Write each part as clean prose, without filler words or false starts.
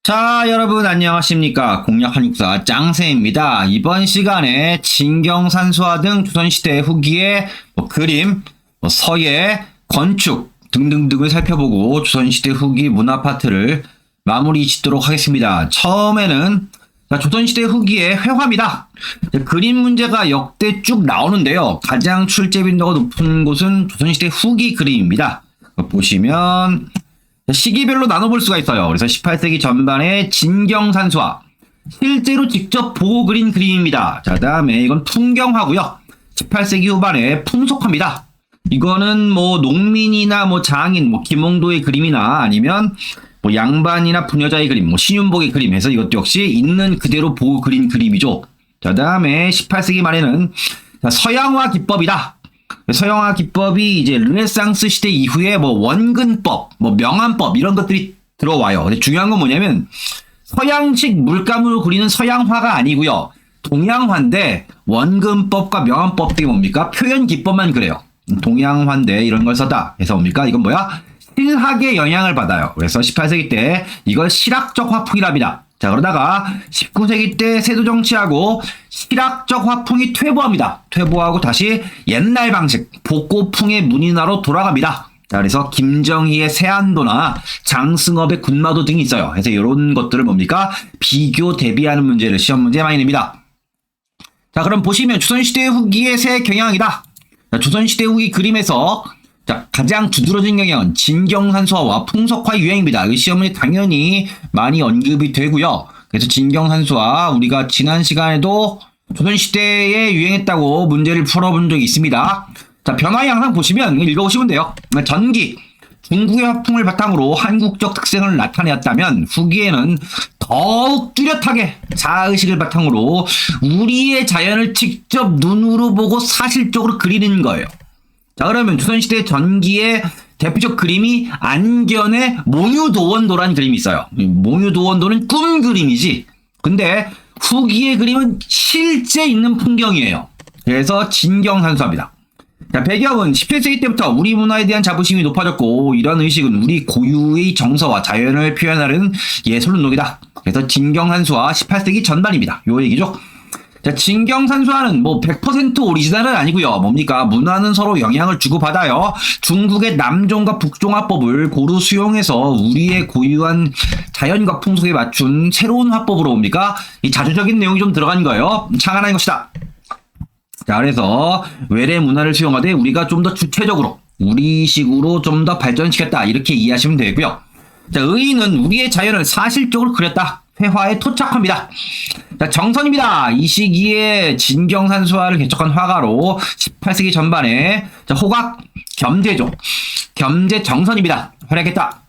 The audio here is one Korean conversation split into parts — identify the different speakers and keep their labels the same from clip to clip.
Speaker 1: 자, 여러분 안녕하십니까. 공략 한육사 짱쌤입니다. 이번 시간에 진경산수화 등 조선시대 후기의 그림, 서예, 건축 등등등을 살펴보고 조선시대 후기 문화 파트를 마무리 짓도록 하겠습니다. 처음에는 조선시대 후기의 회화입니다. 그림 문제가 역대 쭉 나오는데요. 가장 출제 빈도가 높은 곳은 조선시대 후기 그림입니다. 보시면 시기별로 나눠볼 수가 있어요. 그래서 18세기 전반의 진경산수화, 실제로 직접 보고 그린 그림입니다. 자, 다음에 이건 풍경화고요. 18세기 후반에 풍속화입니다. 이거는 농민이나 장인, 김홍도의 그림이나 아니면 양반이나 부녀자의 그림, 신윤복의 그림 해서 이것도 역시 있는 그대로 보고 그린 그림이죠. 자, 다음에 18세기 말에는 서양화 기법이다. 서양화 기법이 이제 르네상스 시대 이후에 원근법, 명안법 이런 것들이 들어와요. 근데 중요한 건 뭐냐면 서양식 물감으로 그리는 서양화가 아니고요. 동양화인데 원근법과 명안법 등이 뭡니까? 표현 기법만 그래요. 동양화인데 이런 걸 썼다. 그래서 뭡니까? 이건 뭐야? 실학의 영향을 받아요. 그래서 18세기 때 이걸 실학적 화풍이라 합니다. 자, 그러다가 19세기 때 세도정치하고 실학적 화풍이 퇴보합니다. 퇴보하고 다시 옛날 방식, 복고풍의 문인화로 돌아갑니다. 자, 그래서 김정희의 세안도나 장승업의 군마도 등이 있어요. 그래서 이런 것들을 뭡니까? 비교 대비하는 문제를 시험 문제에 많이 냅니다. 자, 그럼 보시면 조선시대 후기의 새 경향이다. 자, 조선시대 후기 그림에서 가장 두드러진 경향은 진경산수화와 풍속화 유행입니다. 이 시험에 당연히 많이 언급이 되고요. 그래서 진경산수화 우리가 지난 시간에도 조선시대에 유행했다고 문제를 풀어본 적이 있습니다. 자, 변화 양상 보시면 읽어보시면 돼요. 전기, 중국의 화풍을 바탕으로 한국적 특색을 나타내었다면 후기에는 더욱 뚜렷하게 자의식을 바탕으로 우리의 자연을 직접 눈으로 보고 사실적으로 그리는 거예요. 자, 그러면 조선시대 전기의 대표적 그림이 안견의 몽유도원도라는 그림이 있어요. 몽유도원도는 꿈 그림이지. 근데 후기의 그림은 실제 있는 풍경이에요. 그래서 진경산수화입니다. 자, 배경은 17세기 때부터 우리 문화에 대한 자부심이 높아졌고 이런 의식은 우리 고유의 정서와 자연을 표현하는 예술 운동이다. 그래서 진경산수화 18세기 전반입니다. 요 얘기죠. 자, 진경산수화는 100% 오리지널은 아니고요. 뭡니까? 문화는 서로 영향을 주고받아요. 중국의 남종과 북종화법을 고루 수용해서 우리의 고유한 자연과 풍속에 맞춘 새로운 화법으로 뭡니까? 이 자주적인 내용이 좀 들어간 거예요. 창안한 것이다. 자, 그래서 외래 문화를 수용하되 우리가 좀 더 주체적으로 우리식으로 좀 더 발전시켰다. 이렇게 이해하시면 되고요. 자, 의인은 우리의 자연을 사실적으로 그렸다. 회화에 토착합니다. 자, 정선입니다. 이 시기에 진경산수화를 개척한 화가로 18세기 전반에 호각 겸재죠. 겸재 정선입니다. 활약했다.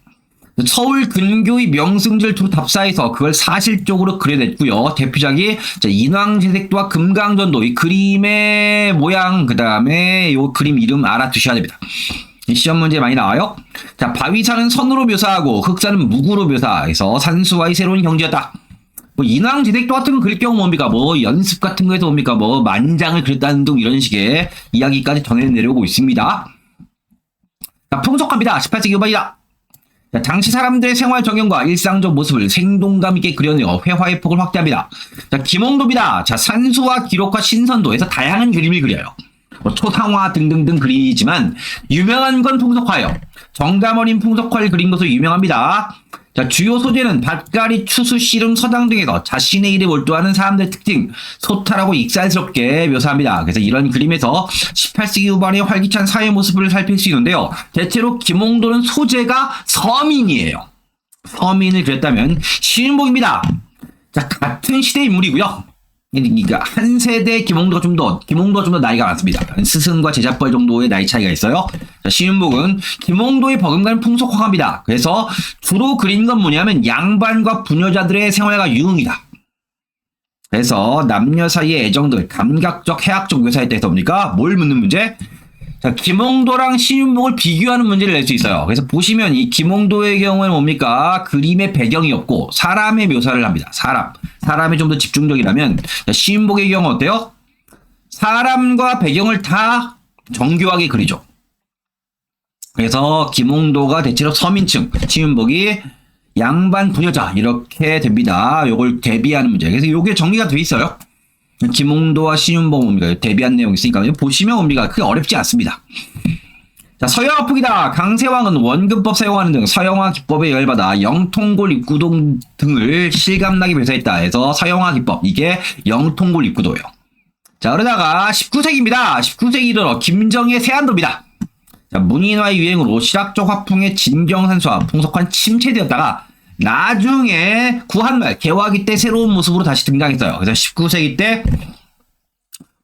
Speaker 1: 서울 근교의 명승지를 두루 답사해서 그걸 사실적으로 그려냈고요. 대표작이 인왕제색도와 금강전도, 이 그림의 모양, 그 다음에 이 그림 이름 알아두셔야 됩니다. 시험 문제 많이 나와요. 자, 바위산은 선으로 묘사하고 흑산은 무구로 묘사해서 산수와의 새로운 경지였다. 인왕지색도 같은 거 그릴 경우 뭡니까? 연습 같은 거에서 뭡니까? 만장을 그렸다는 등 이런 식의 이야기까지 전해내려오고 있습니다. 자, 풍속화입니다. 18세기 후반이다. 자, 당시 사람들의 생활 정경과 일상적 모습을 생동감 있게 그려내어 회화의 폭을 확대합니다. 자, 김홍도입니다. 자, 산수와 기록화 신선도에서 다양한 그림을 그려요. 초상화 등등등 그리지만 유명한 건 풍속화예요. 정감 어린 풍속화를 그린 것으로 유명합니다. 자, 주요 소재는 밭갈이, 추수, 씨름, 서당 등에서 자신의 일에 몰두하는 사람들의 특징, 소탈하고 익살스럽게 묘사합니다. 그래서 이런 그림에서 18세기 후반의 활기찬 사회 모습을 살필 수 있는데요. 대체로 김홍도는 소재가 서민이에요. 서민을 그렸다면 신윤복입니다. 자, 같은 시대 인물이고요. 그러니까 한 세대 김홍도가 좀 더 나이가 많습니다. 스승과 제자뻘 정도의 나이 차이가 있어요. 자, 신윤복은 김홍도의 버금가는 풍속화가입니다. 그래서 주로 그린 건 뭐냐면 양반과 부녀자들의 생활과 유흥이다. 그래서 남녀 사이의 애정들, 감각적, 해학적 묘사에 대해서 뭡니까? 뭘 묻는 문제? 자, 김홍도랑 신윤복을 비교하는 문제를 낼 수 있어요. 그래서 보시면 이 김홍도의 경우에는 뭡니까? 그림의 배경이 없고 사람의 묘사를 합니다. 사람이 좀 더 집중적이라면 신윤복의 경우 어때요? 사람과 배경을 다 정교하게 그리죠. 그래서 김홍도가 대체로 서민층, 신윤복이 양반 부여자 이렇게 됩니다. 요걸 대비하는 문제. 그래서 요게 정리가 돼 있어요. 김홍도와 신윤복 뭡니까? 대비한 내용이 있으니까 보시면 뭡니까? 그게 어렵지 않습니다. 자, 서영화폭이다. 강세왕은 원근법 사용하는 등 서영화 기법에 열받아 영통골 입구도 등을 실감나게 묘사했다 해서 서영화 기법, 이게 영통골 입구도예요. 자, 그러다가 19세기입니다. 19세기 들어 김정희의 세안도입니다. 자, 문인화의 유행으로 실학적 화풍의 진경산수와 풍속한 침체되었다가 나중에 구한말 개화기 때 새로운 모습으로 다시 등장했어요. 그래서 19세기 때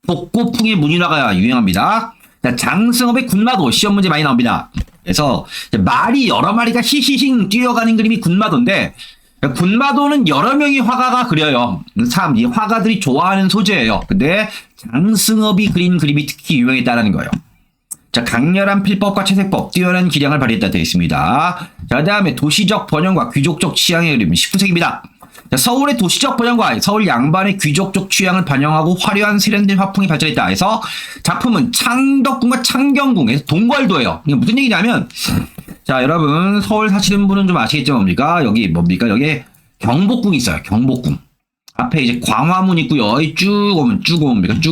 Speaker 1: 복고풍의 문인화가 유행합니다. 자, 장승업의 군마도 시험 문제 많이 나옵니다. 그래서 말이 여러 마리가 히히히 뛰어가는 그림이 군마도인데, 군마도는 여러 명의 화가가 그려요. 이 화가들이 좋아하는 소재예요. 근데 장승업이 그린 그림이 특히 유명했다는 거예요. 자, 강렬한 필법과 채색법, 뛰어난 기량을 발휘했다 되어 있습니다. 자, 다음에 도시적 번영과 귀족적 취향의 그림, 19세기입니다. 자, 서울의 도시적 번영과 서울 양반의 귀족적 취향을 반영하고 화려한 세련된 화풍이 발전했다 해서 작품은 창덕궁과 창경궁에서 동궐도예요. 이게 무슨 얘기냐면, 자, 여러분 서울 사시는 분은 좀 아시겠죠? 뭡니까? 여기 뭡니까? 여기 경복궁이 있어요. 경복궁. 앞에 이제 광화문 있고요. 쭉 오면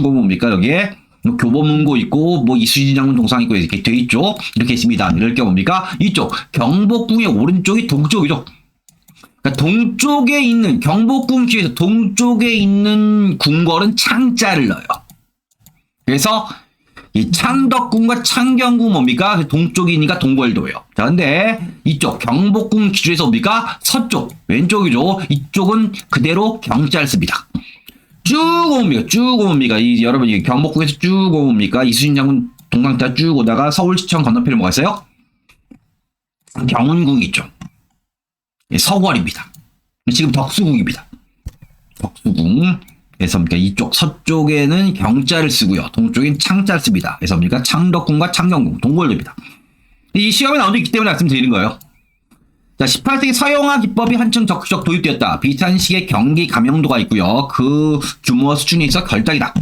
Speaker 1: 뭡니까? 여기에 교보문고 있고 뭐 이수진 장군 동상 있고 이렇게 돼 있죠. 이렇게 있습니다. 이럴 게 뭡니까? 이쪽 경복궁의 오른쪽이 동쪽이죠. 그러니까 동쪽에 있는 경복궁 뒤에서 동쪽에 있는 궁궐은 창자를 넣어요. 그래서 이 창덕궁과 창경궁 뭡니까? 동쪽이니까 동궐도예요. 자, 근데 이쪽 경복궁 기준에서 뭡니까? 서쪽 왼쪽이죠. 이쪽은 그대로 경자를 씁니다. 쭉 옵니까? 여러분, 이 경복궁에서 쭉 옵니까? 이수진 장군 동상자 쭉 오다가 서울시청 건너편에 뭐가 있어요? 경운궁이 있죠. 서궐입니다. 지금 덕수궁입니다. 덕수궁. 그래서 뭡니까? 이쪽 서쪽에는 경자를 쓰고요. 동쪽엔 창자를 씁니다. 그래서 뭡니까? 창덕궁과 창경궁, 동궐도입니다. 이 시험에 나온 적 있기 때문에 말씀드리는 거예요. 자, 18세기 서영화 기법이 한층 적극적 도입되었다. 비슷한 시기에 경기 감영도가 있고요. 그 규모와 수준에 있어 결정이다.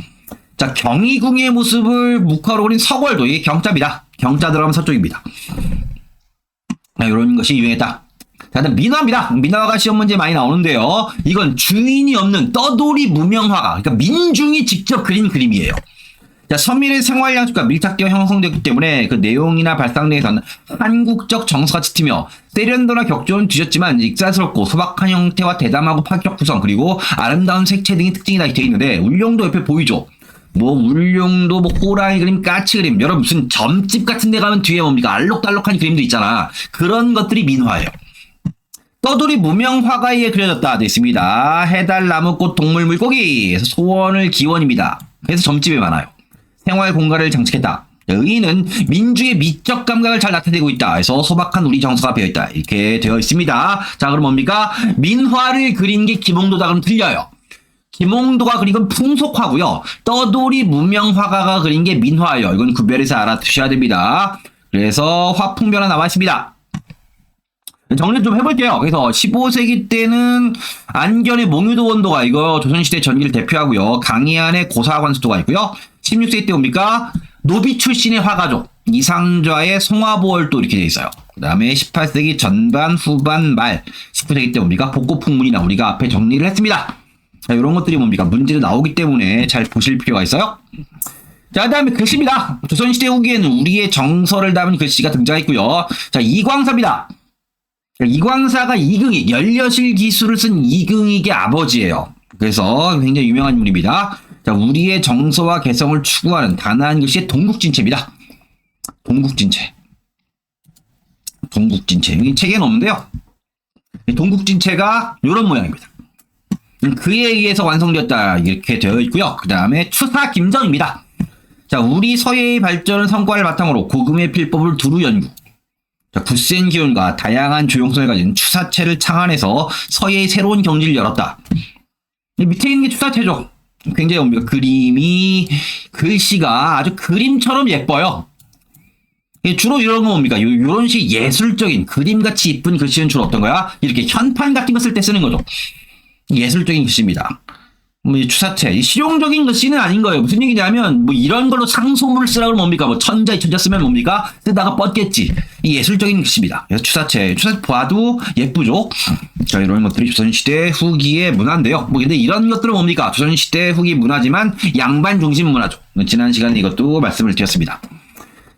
Speaker 1: 자, 경희궁의 모습을 묵화로 그린 서궐도, 이게 경자입니다. 경자 들어가면 서쪽입니다. 자, 이런 것이 유행했다. 자, 다음 민화입니다. 민화가 시험 문제 많이 나오는데요. 이건 주인이 없는 떠돌이 무명화가, 그러니까 민중이 직접 그린 그림이에요. 자, 서민의 생활 양식과 밀착되어 형성되었기 때문에 그 내용이나 발상 내에서는 한국적 정서가 짙으며 세련도나 격조는 뒤졌지만 익살스럽고 소박한 형태와 대담하고 파격 구성, 그리고 아름다운 색채 등이 특징이 다 되어 있는데, 울룡도 옆에 보이죠? 뭐 울룡도 뭐 호랑이 그림, 까치 그림, 여러분 무슨 점집 같은 데 가면 뒤에 뭡니까? 알록달록한 그림도 있잖아. 그런 것들이 민화예요. 떠돌이 무명 화가에 그려졌다 되어 있습니다. 해달, 나무꽃, 동물, 물고기. 그래서 소원을 기원입니다. 그래서 점집에 많아요. 생활 공간을 장식했다. 의인은 민주의 미적 감각을 잘 나타내고 있다. 그래서 소박한 우리 정서가 배어있다. 이렇게 되어 있습니다. 자, 그럼 뭡니까? 민화를 그린 게 김홍도다. 그럼 틀려요. 김홍도가 그린 건 풍속화고요. 떠돌이 무명 화가가 그린 게 민화예요. 이건 구별해서 알아두셔야 됩니다. 그래서 화풍 변화 나와 있습니다. 정리 좀 해볼게요. 그래서 15세기 때는 안견의 몽유도 원도가 이거 조선시대 전기를 대표하고요. 강희안의 고사관수도가 있고요. 16세기 때 뭡니까? 노비 출신의 화가죠. 이상좌의 송화보월도 이렇게 돼 있어요. 그 다음에 18세기 전반, 후반, 말 19세기 때 뭡니까? 복고풍문이나 우리가 앞에 정리를 했습니다. 자, 이런 것들이 뭡니까? 문제로 나오기 때문에 잘 보실 필요가 있어요. 자, 그 다음에 글씨입니다. 조선시대 후기에는 우리의 정서를 담은 글씨가 등장했고요. 자, 이광사입니다. 이광사가 이긍익, 연려실 기술을 쓴 이긍익의 아버지예요. 그래서 굉장히 유명한 인물입니다. 자, 우리의 정서와 개성을 추구하는 단아한 글씨의 동국진체입니다. 동국진체. 이 책에는 없는데요. 동국진체가 이런 모양입니다. 그에 의해서 완성되었다 이렇게 되어 있고요. 그 다음에 추사 김정입니다. 자, 우리 서예의 발전은 성과를 바탕으로 고금의 필법을 두루 연구. 자, 굳센 기운과 다양한 조형성을 가진 추사체를 창안해서 서예의 새로운 경지를 열었다. 밑에 있는 게 추사체죠. 굉장히 뭡니까? 그림이, 글씨가 아주 그림처럼 예뻐요. 주로 이런 거 뭡니까? 이런 식 예술적인, 그림같이 이쁜 글씨는 주로 어떤 거야? 이렇게 현판 같은 거 쓸 때 쓰는 거죠. 예술적인 글씨입니다. 뭐, 이 추사체. 이 실용적인 것이는 아닌 거예요. 무슨 얘기냐면, 뭐, 이런 걸로 상소문을 쓰라고 뭡니까? 뭐, 천자, 이천자 쓰면 뭡니까? 쓰다가 뻗겠지. 이 예술적인 것입니다. 그래서 추사체. 추사체 봐도 예쁘죠? 자, 이런 것들이 조선시대 후기의 문화인데요. 뭐, 근데 이런 것들은 뭡니까? 조선시대 후기 문화지만 양반 중심 문화죠. 지난 시간에 이것도 말씀을 드렸습니다.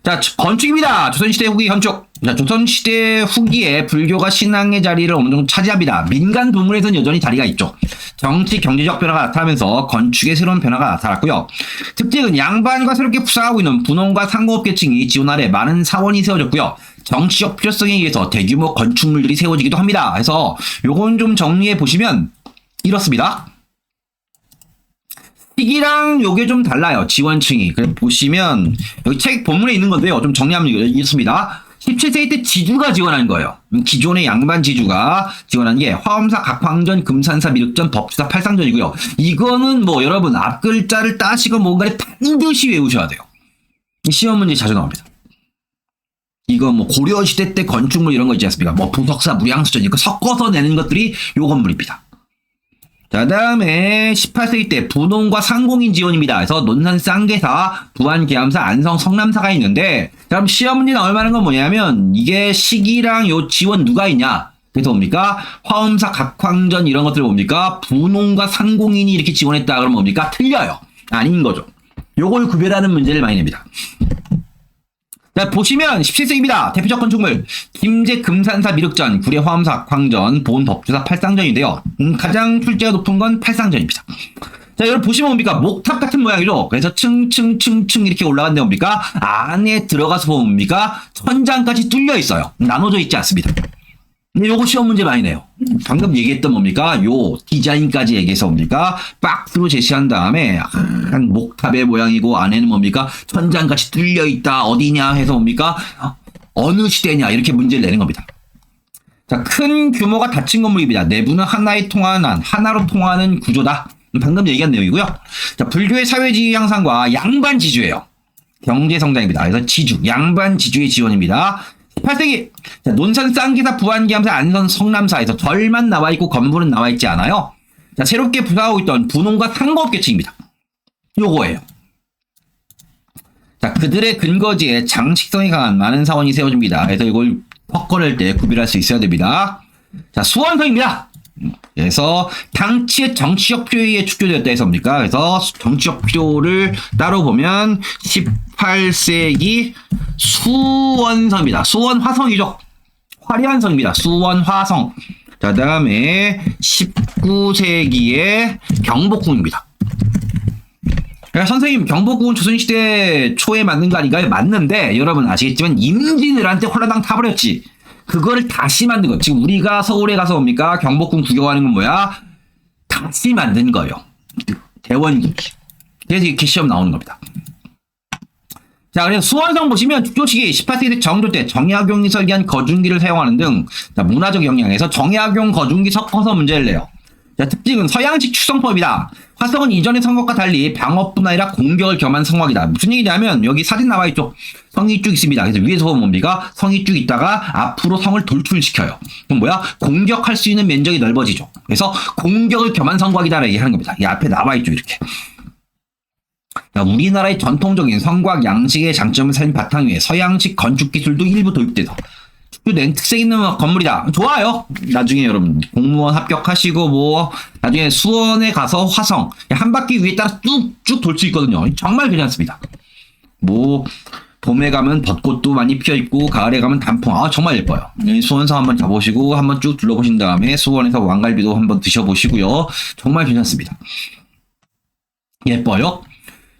Speaker 1: 자, 건축입니다. 조선시대 후기 건축. 자, 조선시대 후기에 불교가 신앙의 자리를 어느 정도 차지합니다. 민간 부문에서는 여전히 자리가 있죠. 정치, 경제적 변화가 나타나면서 건축의 새로운 변화가 나타났고요. 특징은 양반과 새롭게 부상하고 있는 분홍과 상공업계층이 지원 아래 많은 사원이 세워졌고요. 정치적 필요성에 의해서 대규모 건축물들이 세워지기도 합니다. 그래서 요건 좀 정리해 보시면 이렇습니다. 시기랑 요게 좀 달라요. 지원층이. 그래서 보시면 여기 책 본문에 있는 건데요. 좀 정리하면 이렇습니다. 17세기 때 지주가 지원한 거예요. 기존의 양반 지주가 지원한 게 화엄사, 각황전, 금산사, 미륵전, 법주사, 팔상전이고요. 이거는 뭐 여러분 앞 글자를 따시고 뭔가를 반드시 외우셔야 돼요. 시험 문제 자주 나옵니다. 이거 뭐 고려시대 때 건축물 이런 거 있지 않습니까? 뭐 부석사, 무량수전 이거 섞어서 내는 것들이 요 건물입니다. 자, 다음에 18세기 때 분홍과 상공인 지원입니다. 그래서 논산 쌍계사, 부안 계암사, 안성 성남사가 있는데, 자, 그럼 시험 문제 나올 만한 건 뭐냐면, 이게 시기랑 요 지원 누가 있냐? 그래서 뭡니까? 화엄사, 각황전 이런 것들 뭡니까? 분홍과 상공인이 이렇게 지원했다. 그러면 뭡니까? 틀려요. 아닌 거죠. 요걸 구별하는 문제를 많이 냅니다. 자, 보시면 17세기입니다. 대표적 건축물 김제 금산사 미륵전, 구례 화엄사 광전, 보은 법주사 팔상전인데요. 가장 출제가 높은 건 팔상전입니다. 자, 여러분 보시면 뭡니까? 목탑 같은 모양이죠. 그래서 층층층층 이렇게 올라간데 뭡니까? 안에 들어가서 보면 뭡니까? 천장까지 뚫려 있어요. 나눠져 있지 않습니다. 근데 요거 시험 문제 많이 내요. 방금 얘기했던 뭡니까? 요 디자인까지 얘기해서 뭡니까? 박스로 제시한 다음에 한 목탑의 모양이고 안에는 뭡니까? 천장같이 뚫려 있다. 어디냐 해서 뭡니까? 어느 시대냐 이렇게 문제를 내는 겁니다. 자, 큰 규모가 닫힌 건물입니다. 내부는 하나로 통하는 구조다. 방금 얘기한 내용이고요. 자, 불교의 사회지위 향상과 양반 지주예요. 경제 성장입니다. 그래서 지주, 양반 지주의 지원입니다. 18세기 자, 논산 쌍기사 부안기암사 안성 성남사에서 절만 나와 있고 건물은 나와 있지 않아요. 자, 새롭게 부상하고 있던 분홍과 상공업계층입니다. 요거예요. 자, 그들의 근거지에 장식성이 강한 많은 사원이 세워집니다. 그래서 이걸 섞어낼 때 구별할 수 있어야 됩니다. 자, 수원성입니다. 그래서 당치의 정치적 필요에 의해 축조되었다 해서입니까? 그래서 정치적 필요를 따로 보면 18세기 수원성입니다. 수원화성이죠. 화려한 성입니다. 수원화성. 자, 다음에 19세기의 경복궁입니다. 그러니까 선생님 경복궁은 조선시대 초에 만든 거 아닌가요? 맞는데 여러분 아시겠지만 임진왜란때 홀라당 타버렸지. 그거를 다시 만든 거. 지금 우리가 서울에 가서 뭡니까? 경복궁 구경하는 건 뭐야? 다시 만든 거예요. 대원군이. 그래서 이렇게 시험 나오는 겁니다. 자, 그래서 수원성 보시면 축조식이 18세기 때 정조 때 정약용이 설계한 거중기를 사용하는 등 자, 문화적 영향에서 정약용 거중기 섞어서 문제를 내요. 자, 특징은 서양식 추성법이다. 화성은 이전의 성곽과 달리 방어뿐 아니라 공격을 겸한 성곽이다. 무슨 얘기냐면 여기 사진 나와 있죠. 성이 쭉 있습니다. 그래서 위에서 보면 뭡니까? 성이 쭉 있다가 앞으로 성을 돌출시켜요. 그럼 뭐야? 공격할 수 있는 면적이 넓어지죠. 그래서 공격을 겸한 성곽이다라고 얘기하는 겁니다. 이 앞에 나와 있죠. 이렇게. 자, 우리나라의 전통적인 성곽 양식의 장점을 살린 바탕 위에 서양식 건축 기술도 일부 도입돼서 축조된 특색 있는 건물이다. 좋아요. 나중에 여러분 공무원 합격하시고 뭐 나중에 수원에 가서 화성 한 바퀴 위에 따라 쭉쭉 돌 수 있거든요. 정말 괜찮습니다. 뭐 봄에 가면 벚꽃도 많이 피어 있고 가을에 가면 단풍. 정말 예뻐요. 수원성 한번 가보시고 한번 쭉 둘러보신 다음에 수원에서 왕갈비도 한번 드셔보시고요. 정말 괜찮습니다. 예뻐요.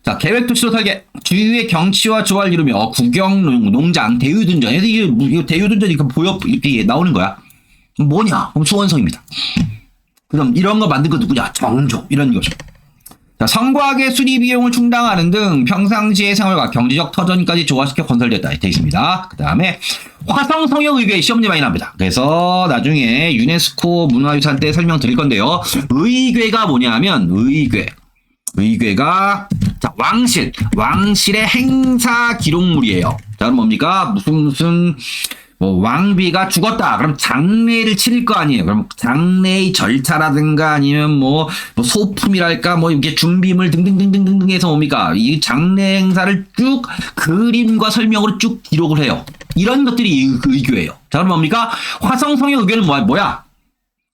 Speaker 1: 자, 계획도시로 설계. 주위의 경치와 조화를 이루며 구경, 농장, 대유둔전. 이거 대유둔전 이거 보여 이렇게 나오는 거야. 뭐냐? 그럼 수원성입니다. 그럼 이런 거 만든 거 누구냐? 정조. 이런 거죠. 자, 성곽의 수리 비용을 충당하는 등 평상시의 생활과 경제적 터전까지 조화시켜 건설되었다 되어 있습니다. 그 다음에 화성 성역의궤 시험 문제 많이 납니다. 그래서 나중에 유네스코 문화유산 때 설명드릴 건데요. 의궤가 뭐냐면 의궤가 자, 왕실의 행사 기록물이에요. 자, 그럼 뭡니까? 무슨 뭐 왕비가 죽었다. 그럼 장례를 치를 거 아니에요. 그럼 장례의 절차라든가 아니면 뭐 소품이랄까 뭐 이게 준비물 등등등등등 해서 뭡니까? 이 장례 행사를 쭉 그림과 설명으로 쭉 기록을 해요. 이런 것들이 의궤예요. 자, 그럼 뭡니까? 화성성의 의궤는 뭐야?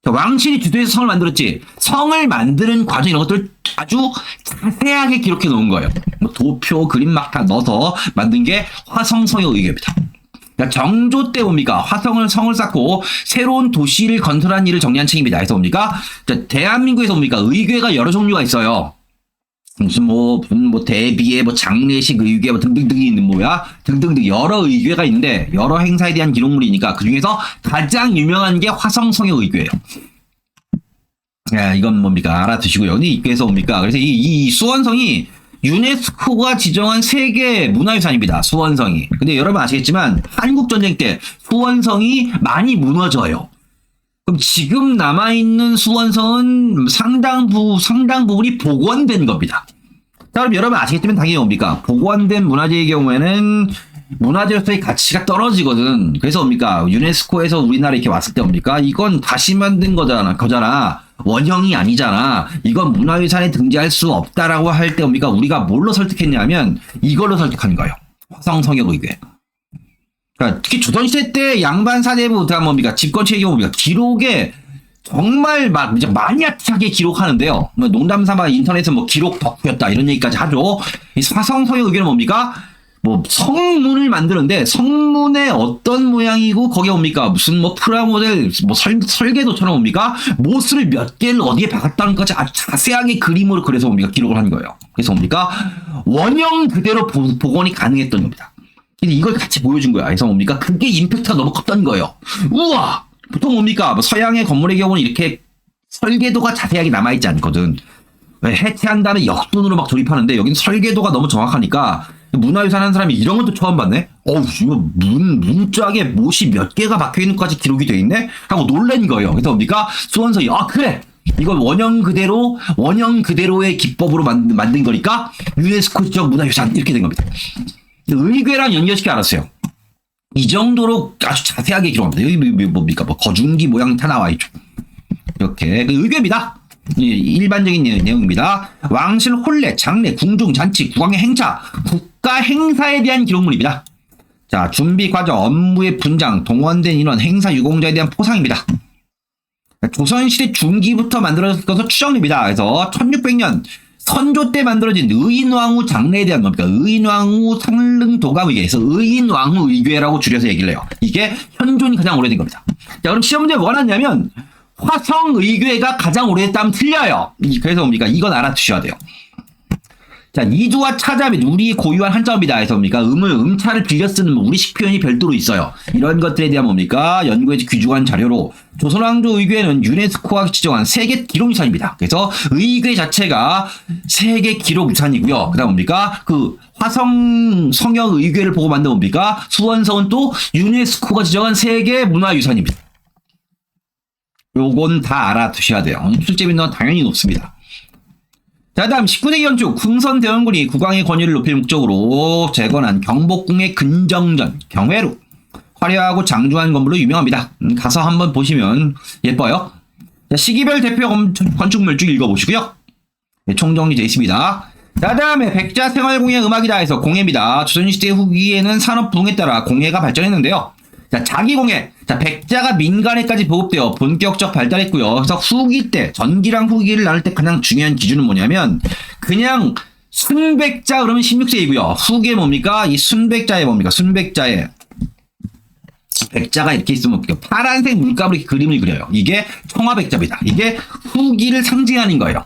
Speaker 1: 왕실이 주도해서 성을 만들었지. 성을 만드는 과정 이런 것들을 아주 자세하게 기록해 놓은 거예요. 뭐 도표, 그림 막 다 넣어서 만든 게 화성성의 의궤입니다. 그러니까 정조 때 뭡니까? 성을 쌓고 새로운 도시를 건설한 일을 정리한 책입니다. 그래서 뭡니까? 대한민국에서 뭡니까? 의궤가 여러 종류가 있어요. 무슨 대비의 장례식 의궤 등등등이 있는 등등등 여러 의궤가 있는데 여러 행사에 대한 기록물이니까 그 중에서 가장 유명한 게 화성성의 의궤예요. 야, 이건 뭡니까? 알아두시고요. 그래서 뭡니까? 그래서 이 수원성이 유네스코가 지정한 세계 문화유산입니다. 수원성이. 근데 여러분 아시겠지만 한국전쟁 때 수원성이 많이 무너져요. 그럼 지금 남아있는 수원성은 상당 부분이 복원된 겁니다. 자, 그럼 여러분 아시겠지만 당연히 뭡니까? 복원된 문화재의 경우에는 문화재로서의 가치가 떨어지거든. 그래서 뭡니까? 유네스코에서 우리나라에 이렇게 왔을 때 뭡니까? 이건 다시 만든 거잖아. 원형이 아니잖아. 이건 문화유산에 등재할 수 없다라고 할 때 뭡니까? 우리가 뭘로 설득했냐면 이걸로 설득한 거예요. 화성성의 의궤. 그러니까 특히 조선시대 때 양반 사대부가 뭡니까? 집권체의 경우 뭡니까? 기록에 정말 이제 마니아틱하게 기록하는데요. 뭐 농담 삼아 인터넷에 기록 덕후였다 이런 얘기까지 하죠. 이 화성성의 의궤는 뭡니까? 성문을 만드는데 성문에 어떤 모양이고 거기에 뭡니까? 무슨 프라모델 설계도처럼 뭡니까? 모스를 몇 개를 어디에 박았다는 것까지 아주 자세하게 그림으로 그려서 뭡니까? 기록을 한 거예요. 그래서 뭡니까? 원형 그대로 복원이 가능했던 겁니다. 근데 이걸 같이 보여준 거야. 그래서 뭡니까? 그게 임팩트가 너무 컸던 거예요. 우와! 보통 뭡니까? 서양의 건물의 경우는 이렇게 설계도가 자세하게 남아있지 않거든. 해체한 다음에 역돈으로 조립하는데 여기는 설계도가 너무 정확하니까 문화유산 한 사람이 이런 것도 처음 봤네? 이거 문짝에 못이 몇 개가 박혀있는 것까지 기록이 돼 있네? 하고 놀란 거예요. 그래서 뭡니까? 수원성이, 그래! 이걸 원형 그대로의 기법으로 만든 거니까 유네스코 지적 문화유산 이렇게 된 겁니다. 의궤랑 연결시켜 알았어요. 이 정도로 아주 자세하게 기록합니다. 여기 뭡니까? 거중기 모양 다 나와 있죠. 이렇게. 의궤입니다. 일반적인 내용입니다. 왕실 혼례, 장례, 궁중, 잔치, 국왕의 행차, 국가 행사에 대한 기록물입니다. 자, 준비 과정, 업무의 분장, 동원된 인원, 행사 유공자에 대한 포상입니다. 조선시대 중기부터 만들어진 것으로 추정됩니다. 그래서 1600년 선조 때 만들어진 의인왕후 장례에 대한 겁니까? 의인왕후 상릉도감의궤에서 의인왕후 의궤라고 줄여서 얘기를 해요. 이게 현존이 가장 오래된 겁니다. 자, 그럼 시험 문제 뭐가 났냐면 화성의궤가 가장 오래됐다면 틀려요. 그래서 뭡니까? 이건 알아두셔야 돼요. 자, 이두와 차자 및 우리 고유한 한자어입니다. 그래서 뭡니까? 음차를 빌려 쓰는 우리식 표현이 별도로 있어요. 이런 것들에 대한 뭡니까? 연구에서 귀중한 자료로 조선왕조 의궤는 유네스코가 지정한 세계 기록유산입니다. 그래서 의궤 자체가 세계 기록유산이고요. 그 다음 뭡니까? 화성 성역 의궤를 보고 만든 뭡니까? 수원성은 또 유네스코가 지정한 세계 문화유산입니다. 요건 다 알아두셔야 돼요. 출제 빈도는 당연히 높습니다. 자, 다음 19세기 연초 흥선대원군이 국왕의 권위를 높일 목적으로 재건한 경복궁의 근정전, 경회루. 화려하고 장중한 건물로 유명합니다. 가서 한번 보시면 예뻐요. 자, 시기별 대표 건축물 쭉 읽어보시고요. 네, 총정리되어 있습니다. 자, 다음에 백자 생활공예 음악이다 해서 공예입니다. 조선시대 후기에는 산업부흥에 따라 공예가 발전했는데요. 자, 자기공예. 자, 백자가 민간에까지 보급되어 본격적 발달했고요. 그래서 후기 때, 전기랑 후기를 나눌 때 가장 중요한 기준은 뭐냐면, 그냥 순백자 그러면 16세이고요. 후기에 뭡니까? 이 순백자에 뭡니까? 순백자에 백자가 이렇게 있으면 파란색 물감으로 이렇게 그림을 그려요. 이게 청화백자입니다. 이게 후기를 상징하는 거예요.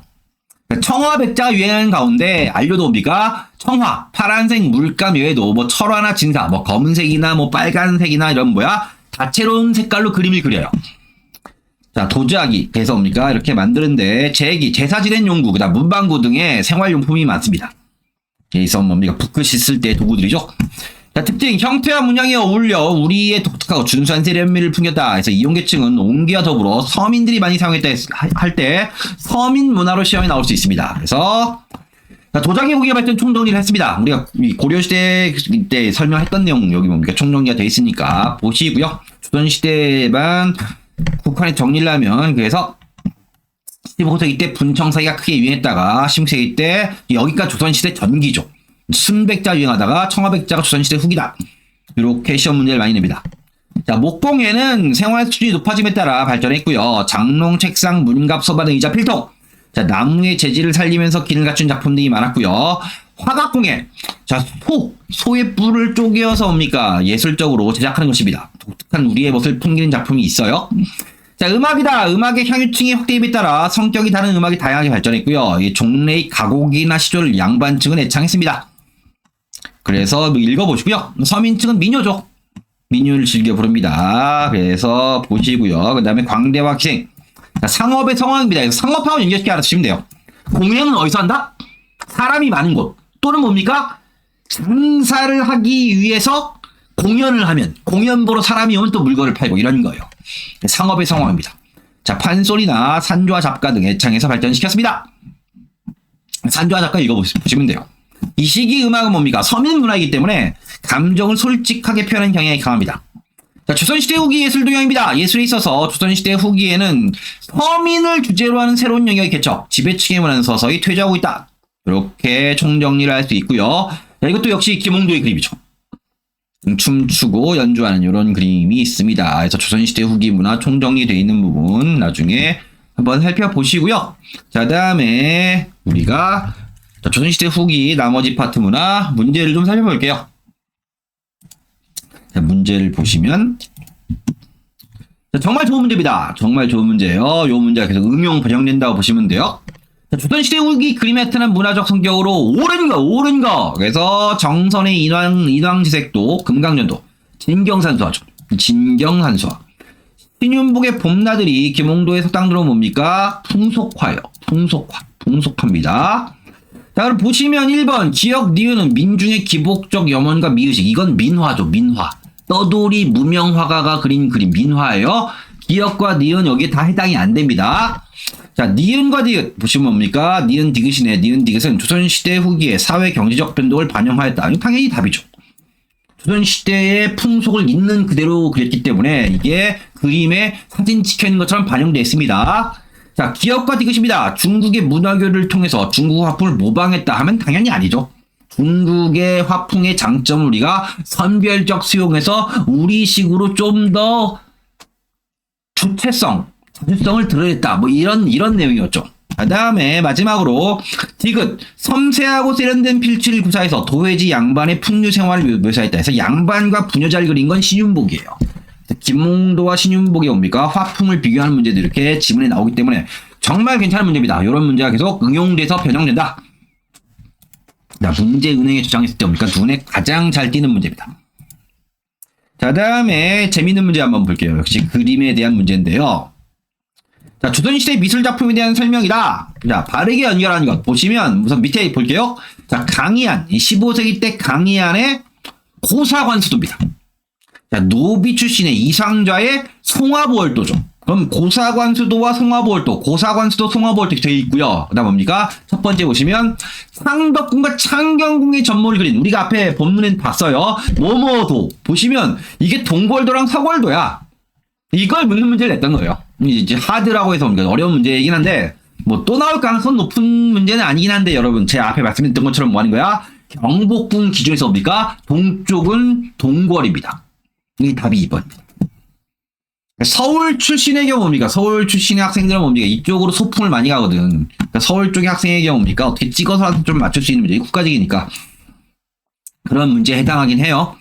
Speaker 1: 청화백자가 유행하는 가운데 알려도 뭡니까? 청화, 파란색 물감 외에도 철화나 진사, 검은색이나 빨간색이나 이런 다채로운 색깔로 그림을 그려요. 자, 도자기, 그래서 뭡니까? 이렇게 만드는데 제기, 제사 지낸 용구, 그다음 문방구 등의 생활용품이 많습니다. 그래서 뭡니까? 붓글 씻을 때 도구들이죠. 자, 특징, 형태와 문양에 어울려 우리의 독특하고 준수한 세련미를 풍겼다. 그래서 이용계층은 옹기와 더불어 서민들이 많이 사용했다 할 때 서민 문화로 시험에 나올 수 있습니다. 그래서 자, 도자기 무기의 발전 총정리를 했습니다. 우리가 고려시대 때 설명했던 내용 여기 뭡니까? 총정리가 되어 있으니까 보시고요. 조선시대만 국한에 정리를 하면 그래서 15세기 때 분청사기가 크게 유행했다가 16세기 때 여기가 조선시대 전기죠. 순백자 유행하다가 청아백자가 조선시대 후기다. 이렇게 시험 문제를 많이 냅니다. 자, 목공예는 생활 수준이 높아짐에 따라 발전했고요. 장롱, 책상, 문갑, 소바 등 의자, 필통. 자, 나무의 재질을 살리면서 기능을 갖춘 작품들이 많았고요. 화각공예. 자, 소의 뿔을 쪼개어서 뭡니까? 예술적으로 제작하는 것입니다. 독특한 우리의 멋을 풍기는 작품이 있어요. 자, 음악이다. 음악의 향유층이 확대임에 따라 성격이 다른 음악이 다양하게 발전했고요. 이 종래의 가곡이나 시조를 양반층은 애창했습니다. 그래서 읽어보시고요. 서민층은 민요죠. 민요를 즐겨 부릅니다. 그래서 보시고요. 그 다음에 광대와 기생. 자, 상업의 상황입니다. 상업하고 연결시켜 알아두시면 돼요. 공연은 어디서 한다? 사람이 많은 곳. 또는 뭡니까? 장사를 하기 위해서 공연을 하면, 공연 보러 사람이 오면 또 물건을 팔고 이런 거예요. 상업의 상황입니다. 자, 판소리나 산조와 잡가 등 애창에서 발전시켰습니다. 산조와 잡가 읽어보시면 돼요. 이 시기 음악은 뭡니까? 서민 문화이기 때문에 감정을 솔직하게 표현하는 경향이 강합니다. 자, 조선시대 후기 예술 동향입니다. 예술에 있어서 조선시대 후기에는 서민을 주제로 하는 새로운 영역이 개척, 지배층에 관한 서서히 퇴조하고 있다. 이렇게 총정리를 할 수 있고요. 자, 이것도 역시 김홍도의 그림이죠. 춤추고 연주하는 이런 그림이 있습니다. 그래서 조선시대 후기 문화 총정리되어 있는 부분 나중에 한번 살펴보시고요. 자, 다음에 우리가 조선시대 후기 나머지 파트 문화 문제를 좀 살펴볼게요. 자, 문제를 보시면 자, 정말 좋은 문제입니다. 정말 좋은 문제예요. 이 문제가 계속 응용 반영된다고 보시면 돼요. 자, 조선시대 후기 그림에 나타난 문화적 성격으로 옳은 거. 그래서 정선의 인왕지색도, 금강연도, 진경산수화죠. 진경산수화. 신윤복의 봄나들이 김홍도의 석당들은 뭡니까? 풍속화요. 풍속화입니다. 자, 그럼 보시면 1번 기역 니은은 민중의 기복적 염원과 미의식. 이건 민화죠. 민화. 떠돌이 무명화가가 그린 그림 민화예요. 기역과 니은 여기에 다 해당이 안 됩니다. 자, 니은과 디귿 보시면 뭡니까? 니은 디귿이네. 니은 디귿은 조선시대 후기에 사회 경제적 변동을 반영하였다. 당연히 답이죠. 조선시대의 풍속을 있는 그대로 그렸기 때문에 이게 그림에 사진 찍혀있는 것처럼 반영되어 있습니다. 자, 기역과 디귿입니다. 중국의 문화교를 통해서 중국 화풍을 모방했다 하면 당연히 아니죠. 중국의 화풍의 장점을 우리가 선별적 수용해서 우리식으로 좀 더 주체성, 자주성을 드러냈다. 뭐 이런 내용이었죠. 그 다음에 마지막으로 디귿, 섬세하고 세련된 필치를 구사해서 도회지 양반의 풍류 생활을 묘사했다 해서 양반과 부녀자를 그린 건 신윤복이에요. 김홍도와 신윤복이 뭡니까? 화풍을 비교하는 문제도 이렇게 지문에 나오기 때문에 정말 괜찮은 문제입니다. 이런 문제가 계속 응용돼서 변형된다. 자, 문제 은행에 주장했을 때 뭡니까? 눈에 가장 잘 띄는 문제입니다. 자, 다음에 재밌는 문제 한번 볼게요. 역시 그림에 대한 문제인데요. 자, 조선시대 미술작품에 대한 설명이다. 자, 바르게 연결하는 것. 보시면, 우선 밑에 볼게요. 자, 강의안. 15세기 때 강의안의 고사관수도입니다. 자, 노비 출신의 이상좌의 송화보월도죠. 그럼 고사관수도와 송화보월도, 고사관수도, 송화보월도 되어 있고요. 그 다음 뭡니까? 첫 번째 보시면, 상덕궁과 창경궁의 전모를 그린, 우리가 앞에 본문에 봤어요. 뭐뭐도. 보시면, 이게 동골도랑 서골도야. 이걸 묻는 문제를 냈던 거예요. 이제 하드라고 해서 어려운 문제이긴 한데, 뭐 또 나올 가능성 높은 문제는 아니긴 한데, 여러분, 제 앞에 말씀드렸던 것처럼 뭐 하는 거야? 경복궁 기준에서 뭡니까? 동쪽은 동궐입니다. 이 답이 2번입니다. 서울 출신의 경우 뭡니까? 서울 출신의 학생들은 뭡니까? 이쪽으로 소풍을 많이 가거든. 그러니까 서울 쪽의 학생의 경우 뭡니까? 어떻게 찍어서 좀 맞출 수 있는 문제. 국가직이니까. 그런 문제에 해당하긴 해요.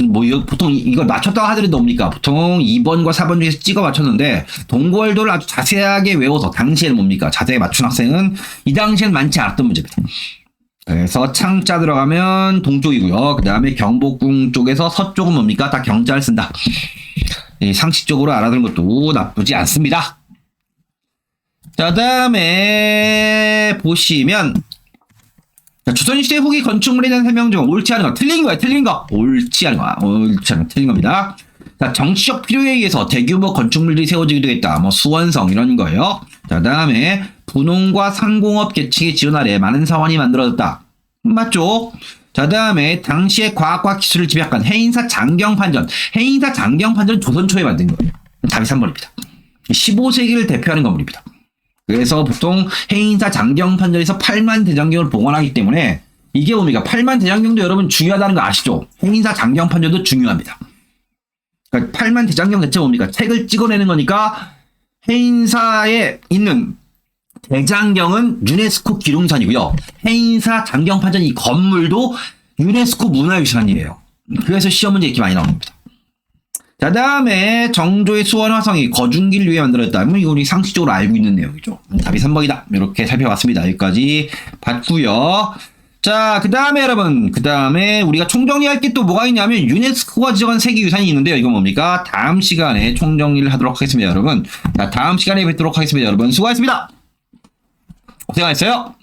Speaker 1: 뭐, 보통 이걸 맞췄다고 하더라도 뭡니까? 보통 2번과 4번 중에서 찍어 맞췄는데, 동고월도를 아주 자세하게 외워서, 당시에는 뭡니까? 자세히 맞춘 학생은 이 당시에는 많지 않았던 문제입니다. 그래서 창자 들어가면 동쪽이고요. 그 다음에 경복궁 쪽에서 서쪽은 뭡니까? 다 경자를 쓴다. 상식적으로 알아두는 것도 나쁘지 않습니다. 자, 다음에 보시면 자, 조선시대 후기 건축물에 대한 설명 중 옳지 않은 거, 틀린 거야, 틀린 거. 옳지 않은 거야, 옳지 않은 거, 틀린 겁니다. 자, 정치적 필요에 의해서 대규모 건축물들이 세워지기도 했다. 뭐 수원성 이런 거예요. 자, 다음에 분홍과 상공업 계층의 지원 아래 많은 사원이 만들어졌다. 맞죠? 자, 다음에 당시의 과학과 기술을 집약한 해인사 장경판전. 해인사 장경판전은 조선 초에 만든 거예요. 답이 3번입니다. 15세기를 대표하는 건물입니다. 그래서 보통 해인사 장경판전에서 8만 대장경을 복원하기 때문에 이게 뭡니까? 8만 대장경도 여러분 중요하다는 거 아시죠? 해인사 장경판전도 중요합니다. 그러니까 8만 대장경 대체 뭡니까? 책을 찍어내는 거니까 해인사에 있는 대장경은 유네스코 기록유산이고요. 해인사 장경판전 이 건물도 유네스코 문화유산이에요. 그래서 시험 문제 이렇게 많이 나옵니다. 자, 다음에 정조의 수원 화성이 거중기를 위해 만들어졌다. 이거 우리 상식적으로 알고 있는 내용이죠. 답이 3번이다. 이렇게 살펴봤습니다. 여기까지 봤고요. 자, 그 다음에 여러분, 그 다음에 우리가 총정리할 게 또 뭐가 있냐면 유네스코가 지정한 세계유산이 있는데요. 이거 뭡니까? 다음 시간에 총정리를 하도록 하겠습니다, 여러분. 자, 다음 시간에 뵙도록 하겠습니다, 여러분. 수고하셨습니다. 고생하셨어요.